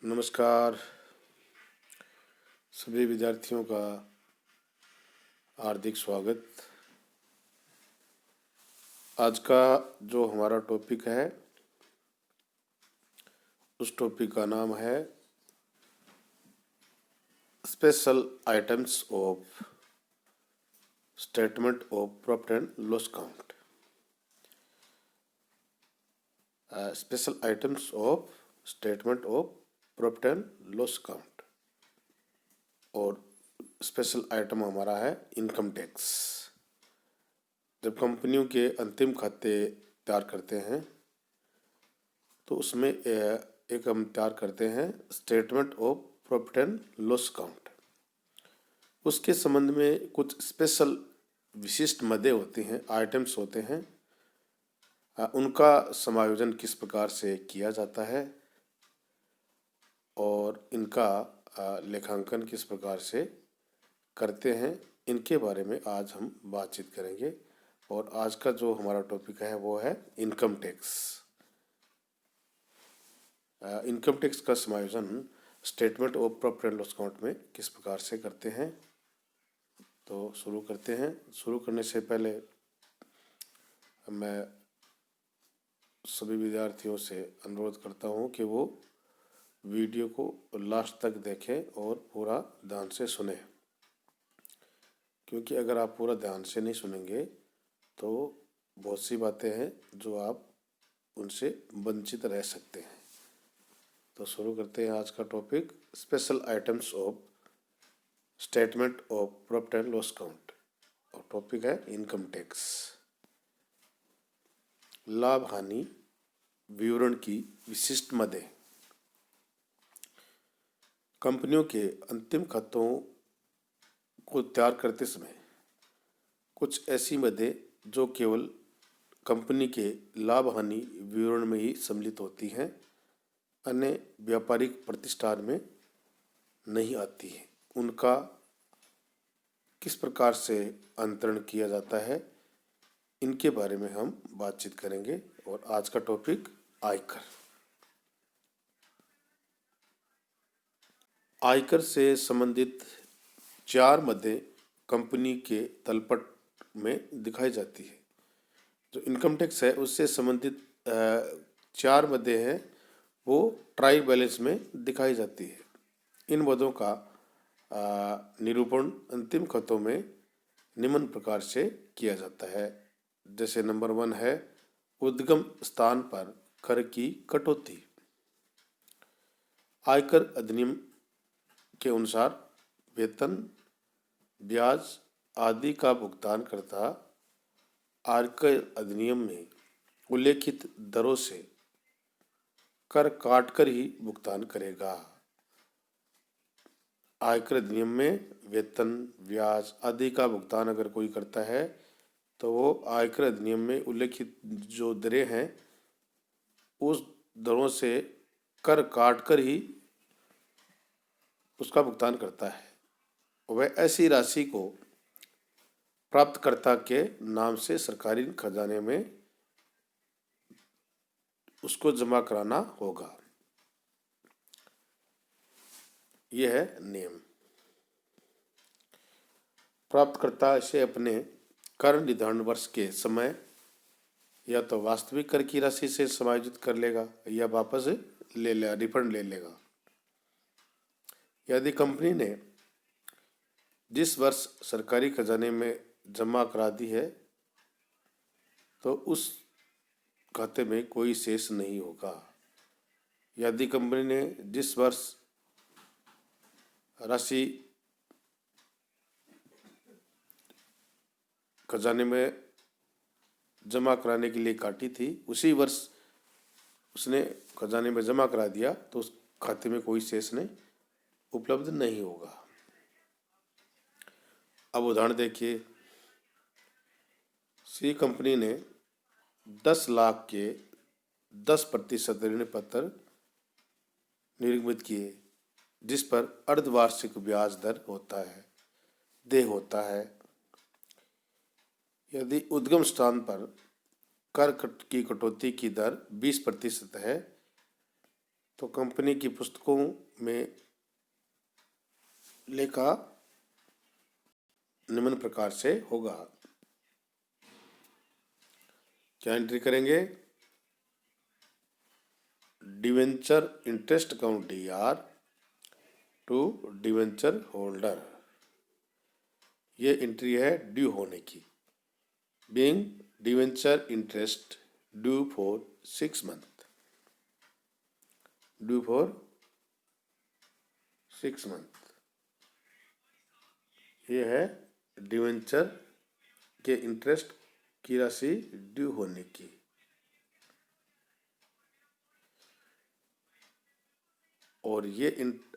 नमस्कार सभी विद्यार्थियों का हार्दिक स्वागत। आज का जो हमारा टॉपिक है उस टॉपिक का नाम है special items of statement of profit and loss account. Special items of statement of profit and loss account और स्पेशल आइटम हमारा है इनकम टैक्स। जब कंपनियों के अंतिम खाते तैयार करते हैं तो उसमें एक हम तैयार करते हैं statement of profit and loss account. उसके संबंध में कुछ स्पेशल विशिष्ट मदे होती हैं, आइटम्स होते हैं। उनका समायोजन किस प्रकार से किया जाता है और इनका लेखांकन किस प्रकार से करते हैं, इनके बारे में आज हम बातचीत करेंगे। और आज का जो हमारा टॉपिक है वो है इनकम टैक्स। इनकम टैक्स का समायोजन statement of profit and loss account में किस प्रकार से करते हैं, तो शुरू करते हैं। शुरू करने से पहले मैं सभी विद्यार्थियों से अनुरोध करता हूं कि वो वीडियो को लास्ट तक देखें और पूरा ध्यान से सुने, क्योंकि अगर आप पूरा ध्यान से नहीं सुनेंगे तो बहुत सी बातें हैं जो आप उनसे वंचित रह सकते हैं। तो शुरू करते हैं आज का topic, special items of statement of profit and loss account, और टॉपिक है इनकम टैक्स। लाभ हानि विवरण की विशिष्ट मदें। कंपनियों के अंतिम खातों को तैयार करते समय कुछ ऐसी मदें जो केवल कंपनी के लाभ हानि विवरण में ही सम्मिलित होती हैं, अन्य व्यापारिक प्रतिष्ठान में नहीं आती है, उनका किस प्रकार से अंतरण किया जाता है, इनके बारे में हम बातचीत करेंगे। और आज का टॉपिक आयकर। आयकर से संबंधित 4 मदें कंपनी के तलपट में दिखाई जाती है। जो इनकम टैक्स है उससे संबंधित 4 मदें हैं, वो ट्रायल बैलेंस में दिखाई जाती है। इन मदों का निरूपण अंतिम खातों में निम्न प्रकार से किया जाता है। जैसे नंबर 1 है उद्गम स्थान पर कर की कटौती। आयकर अधिनियम के अनुसार वेतन, ब्याज आदि का भुगतान करता आयकर अधिनियम में उल्लेखित दरों से कर काटकर ही भुगतान करेगा। आयकर अधिनियम में वेतन, ब्याज आदि का भुगतान अगर कोई करता है तो वो आयकर अधिनियम में उल्लेखित जो दरें हैं उस दरों से कर काटकर ही उसका भुगतान करता है। वह ऐसी राशि को प्राप्तकर्ता के नाम से सरकारी खजाने में उसको जमा कराना होगा। यह है नियम। प्राप्तकर्ता इसे अपने कर निर्धारण वर्ष के समय या तो वास्तविक कर की राशि से समायोजित कर लेगा या वापस ले लेगा, रिफंड ले लेगा। यदि कंपनी ने जिस वर्ष सरकारी खजाने में जमा करा दी है तो उस खाते में कोई शेष नहीं होगा। यदि कंपनी ने जिस वर्ष राशि खजाने में जमा कराने के लिए काटी थी उसी वर्ष उसने खजाने में जमा करा दिया तो उस खाते में कोई शेष नहीं उपलब्ध नहीं होगा। अब उदाहरण देखिए, सी कंपनी ने 10 लाख के 10% ऋण पत्र निर्मित किए जिस पर अर्धवार्षिक ब्याज दर होता है देय होता है। यदि उद्गम स्थान पर कर की कटौती की दर 20% है तो कंपनी की पुस्तकों में लेखा निम्न प्रकार से होगा। क्या एंट्री करेंगे? Debenture interest account DR to debenture holder, ये एंट्री है ड्यू होने की। Being debenture interest due for 6 month, due for 6 month, ये है डिवेंचर के इंटरेस्ट की राशि ड्यू होने की। और ये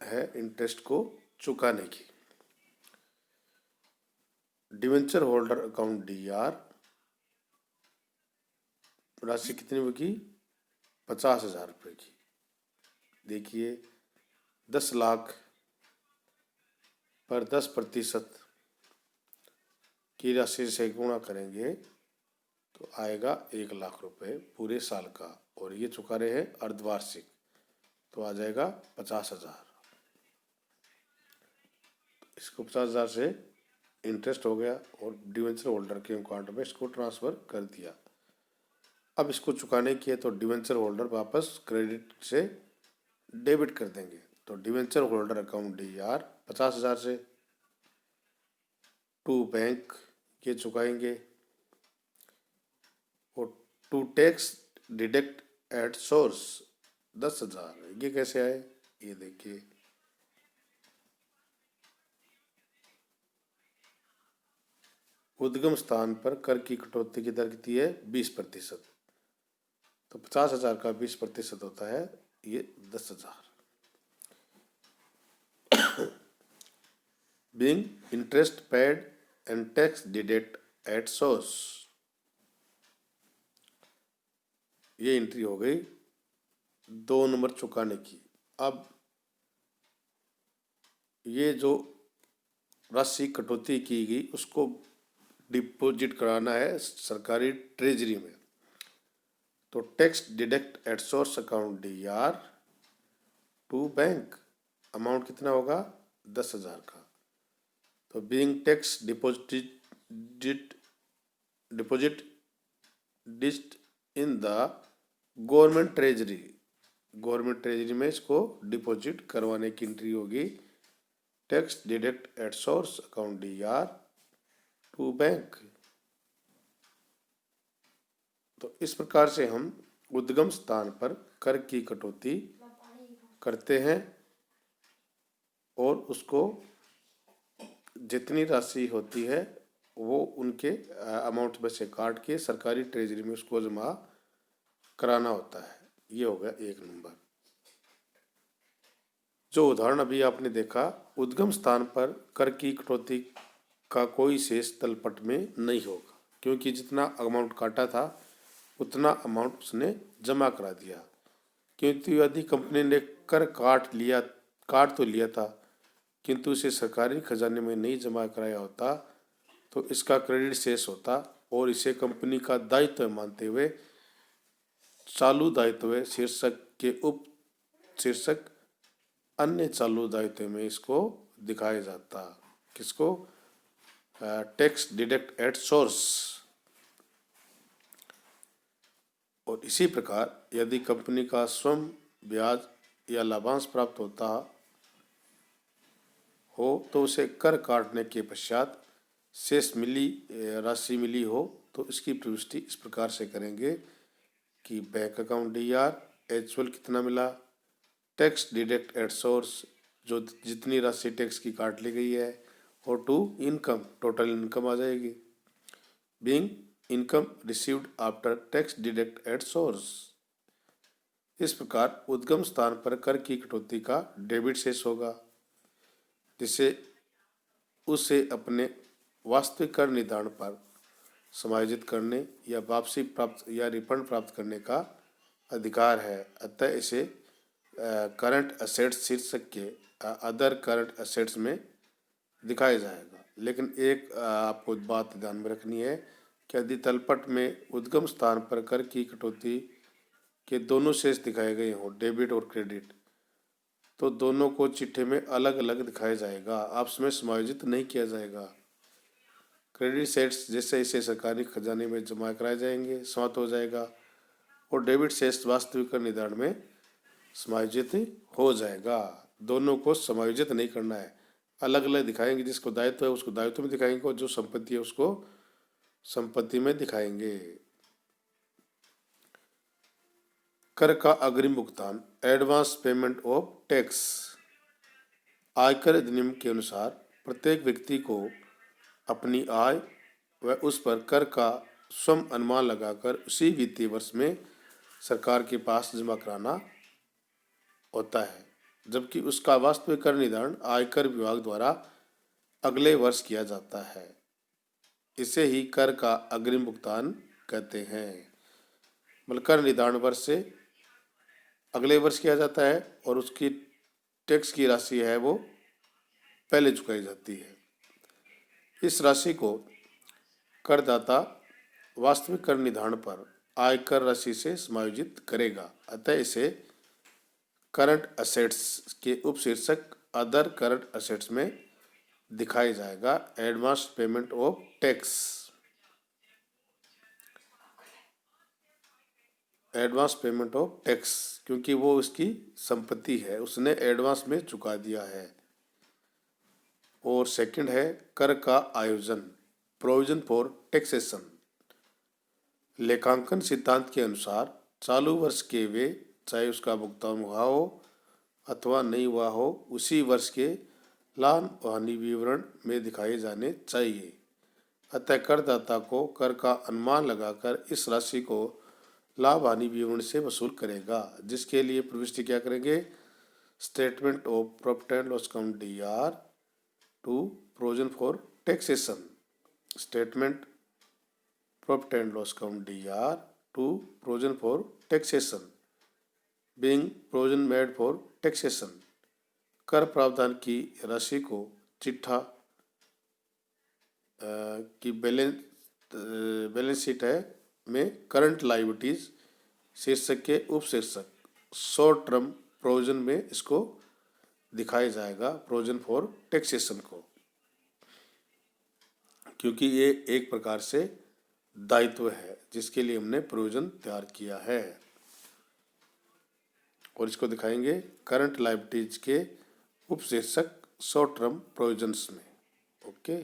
है इंटरेस्ट को चुकाने की। डिवेंचर होल्डर अकाउंट DR राशि कितनी होगी? 50,000 रुपये की। देखिए 10 लाख पर 10% की राशि से गुणा करेंगे तो आएगा 1 लाख रुपए पूरे साल का, और ये चुका रहे हैं अर्धवार्षिक, तो आ जाएगा 50,000। इसको 50,000 से इंटरेस्ट हो गया और डिवेंचर होल्डर के अकाउंट में इसको ट्रांसफर कर दिया। अब इसको चुकाने की है तो डिवेंचर होल्डर वापस क्रेडिट से डेबिट कर देंगे। तो डिवेंचर होल्डर अकाउंट DR 50,000 से टू बैंक ये चुकाएंगे, और to tax deduct at source 10,000। ये कैसे आए? ये देखिए, उद्गम स्थान पर कर की कटौती की दर कितनी है? 20%। तो 50,000 का 20% होता है ये 10,000। Being interest paid and tax deduct at source, ये एंट्री हो गई 2 नंबर चुकाने की। अब ये जो राशि कटौती की गई उसको डिपॉजिट कराना है सरकारी ट्रेजरी में। तो tax deduct at source account DR to bank, amount कितना होगा? 10,000 का। तो बीइंग टैक्स डिपॉजिट डिस्ट इन द गवर्नमेंट ट्रेजरी में इसको डिपॉजिट करवाने की एंट्री होगी tax deduct at source account DR to bank. तो इस प्रकार से हम उद्गम स्थान पर कर की कटौती करते हैं और उसको जितनी राशि होती है वो उनके अमाउंट में से काट के सरकारी ट्रेजरी में उसको जमा कराना होता है। ये हो गया 1 नंबर। जो उदाहरण अभी आपने देखा, उद्गम स्थान पर कर की कटौती का कोई शेष तलपट में नहीं होगा, क्योंकि जितना अमाउंट काटा था उतना अमाउंट उसने जमा करा दिया। क्योंकि यदि कंपनी ने कर काट तो लिया था किंतु इसे सरकारी खजाने में नहीं जमा कराया होता तो इसका क्रेडिट शेष होता, और इसे कंपनी का दायित्व मानते हुए चालू दायित्व शीर्षक के उप शीर्षक अन्य चालू दायित्व में इसको दिखाया जाता। किसको? Tax deduct at source. और इसी प्रकार यदि कंपनी का स्वयं ब्याज या लाभांश प्राप्त होता हो तो उसे कर काटने के पश्चात शेष राशि मिली हो तो इसकी प्रविष्टि इस प्रकार से करेंगे कि बैंक अकाउंट DR एक्चुअल कितना मिला, टैक्स डिडक्ट एट सोर्स जो जितनी राशि टैक्स की काट ली गई है, और टू इनकम टोटल इनकम आ जाएगी। Being income received after tax deduct at source. इस प्रकार उद्गम स्थान पर कर की कटौती का डेबिट शेष होगा, जिसे उसे अपने वास्तविक कर निर्धारण पर समायोजित करने या वापसी प्राप्त या रिफंड प्राप्त करने का अधिकार है। अतः इसे करंट असेट्स शीर्षक के अदर करंट असेट्स में दिखाया जाएगा। लेकिन एक आपको बात ध्यान में रखनी है कि यदि तलपट में उद्गम स्थान पर कर की कटौती कि दोनों शेष दिखाए गए हों, डेबिट और क्रेडिट, तो दोनों को चिट्ठे में अलग अलग दिखाया जाएगा, आपस में समायोजित नहीं किया जाएगा। क्रेडिट शेष जैसे इसे सरकारी खजाने में जमा कराए जाएंगे, समाप्त हो जाएगा, और डेबिट शेष वास्तविक कर निर्धारण में समायोजित हो जाएगा। दोनों को समायोजित नहीं करना है, अलग अलग दिखाएंगे। जिसको दायित्व है उसको दायित्व में दिखाएंगे, और जो संपत्ति है उसको संपत्ति में दिखाएंगे। कर का अग्रिम भुगतान, एडवांस पेमेंट ऑफ टैक्स। आयकर अधिनियम के अनुसार प्रत्येक व्यक्ति को अपनी आय व उस पर कर का स्वयं अनुमान लगाकर उसी वित्तीय वर्ष में सरकार के पास जमा कराना होता है, जबकि उसका वास्तविक कर निर्धारण आयकर विभाग द्वारा अगले वर्ष किया जाता है। इसे ही कर का अग्रिम भुगतान कहते हैं। मतलब कर निर्धारण वर्ष से अगले वर्ष किया जाता है और उसकी टैक्स की राशि है वो पहले चुकाई जाती है। इस राशि को करदाता वास्तविक कर निर्धारण पर आयकर राशि से समायोजित करेगा। अतः इसे करंट असेट्स के उपशीर्षक अदर करंट असेट्स में दिखाया जाएगा, advance payment of tax. Advance payment of tax, क्योंकि वो उसकी संपत्ति है, उसने एडवांस में चुका दिया है। और सेकंड है कर का आयोजन, प्रोविजन फॉर टैक्सेशन। लेखांकन सिद्धांत के अनुसार चालू वर्ष के वे, चाहे उसका भुगतान हुआ हो अथवा नहीं हुआ हो, उसी वर्ष के लाभ हानि विवरण में दिखाए जाने चाहिए। अतः करदाता को कर का अनुमान लगाकर इस राशि को लाभ हानि विवरण से वसूल करेगा, जिसके लिए प्रविष्टि क्या करेंगे, statement of profit and loss account DR to provision for taxation, statement profit and loss account DR to provision for taxation being provision made for taxation. कर प्रावधान की राशि को चिट्ठा की बैलेंस शीट है में करंट लायबिलिटीज शीर्षक के उपशीर्षक शॉर्ट टर्म प्रोविजन में इसको दिखाया जाएगा, प्रोविजन फॉर टैक्सेशन को, क्योंकि ये एक प्रकार से दायित्व है जिसके लिए हमने प्रोविजन तैयार किया है। और इसको दिखाएंगे करंट लायबिलिटीज के उपशीर्षक शॉर्ट टर्म प्रोविजंस में। ओके।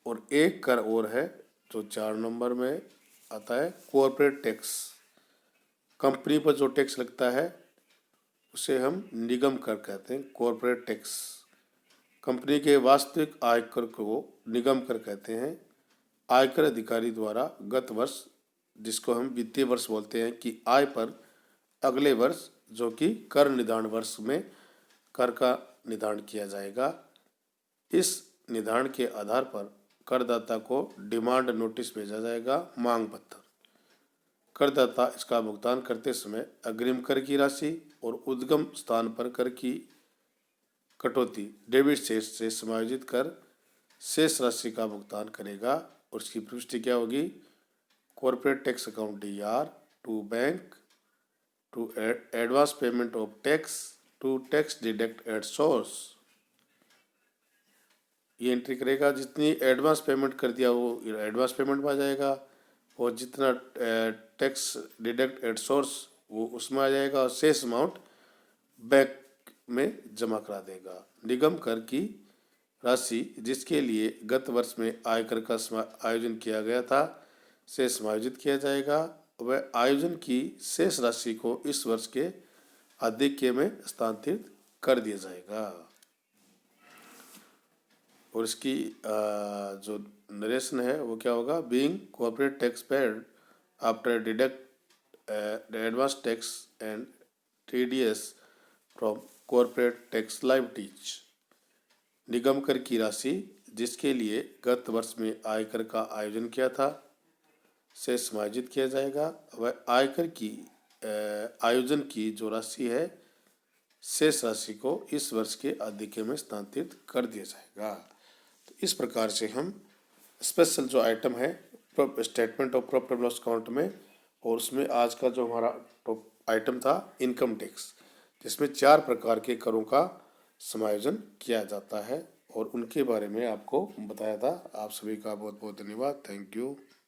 और एक कर और है जो 4 नंबर में आता है, कॉर्पोरेट टैक्स। कंपनी पर जो टैक्स लगता है उसे हम निगम कर कहते हैं, कॉर्पोरेट टैक्स। कंपनी के वास्तविक आयकर को निगम कर कहते हैं। आयकर अधिकारी द्वारा गत वर्ष, जिसको हम वित्तीय वर्ष बोलते हैं, कि आय पर अगले वर्ष जो कि कर निर्धारण वर्ष में कर का निर्धारण किया जाएगा। इस निर्धारण के आधार पर करदाता को डिमांड नोटिस भेजा जाएगा, मांग पत्र। करदाता इसका भुगतान करते समय अग्रिम कर की राशि और उद्गम स्थान पर कर की कटौती डेबिट शेष से समायोजित कर शेष राशि का भुगतान करेगा। और इसकी प्रविष्टि क्या होगी, corporate tax account DR to bank to advance payment of tax to tax deduct at source. ये एंट्री करेगा, जितनी एडवांस पेमेंट कर दिया वो एडवांस पेमेंट में आ जाएगा, और जितना टैक्स डिडक्ट एट सोर्स वो उसमें आ जाएगा, और शेष अमाउंट बैंक में जमा करा देगा। निगम कर की राशि जिसके लिए गत वर्ष में आयकर का आयोजन किया गया था से समायोजित किया जाएगा। वह आयोजन की शेष राशि को इस वर्ष के आधिक्य में स्थानांतरित कर दिया जाएगा। और इसकी जो नरेशन है वो क्या होगा, being corporate tax paid after deduct advance tax and TDS from corporate tax liabilities. निगम कर की राशि जिसके लिए गत वर्ष में आयकर का आयोजन किया था से समायोजित किया जाएगा। वह आयकर की आयोजन की जो राशि है शेष राशि को इस वर्ष के आधिक्य में स्थानांतरित कर दिया जाएगा। तो इस प्रकार से हम स्पेशल जो आइटम है statement of profit and loss account में और उसमें आज का जो हमारा टॉप आइटम था इनकम टैक्स, जिसमें 4 प्रकार के करों का समायोजन किया जाता है और उनके बारे में आपको बताया था। आप सभी का बहुत बहुत धन्यवाद। Thank you.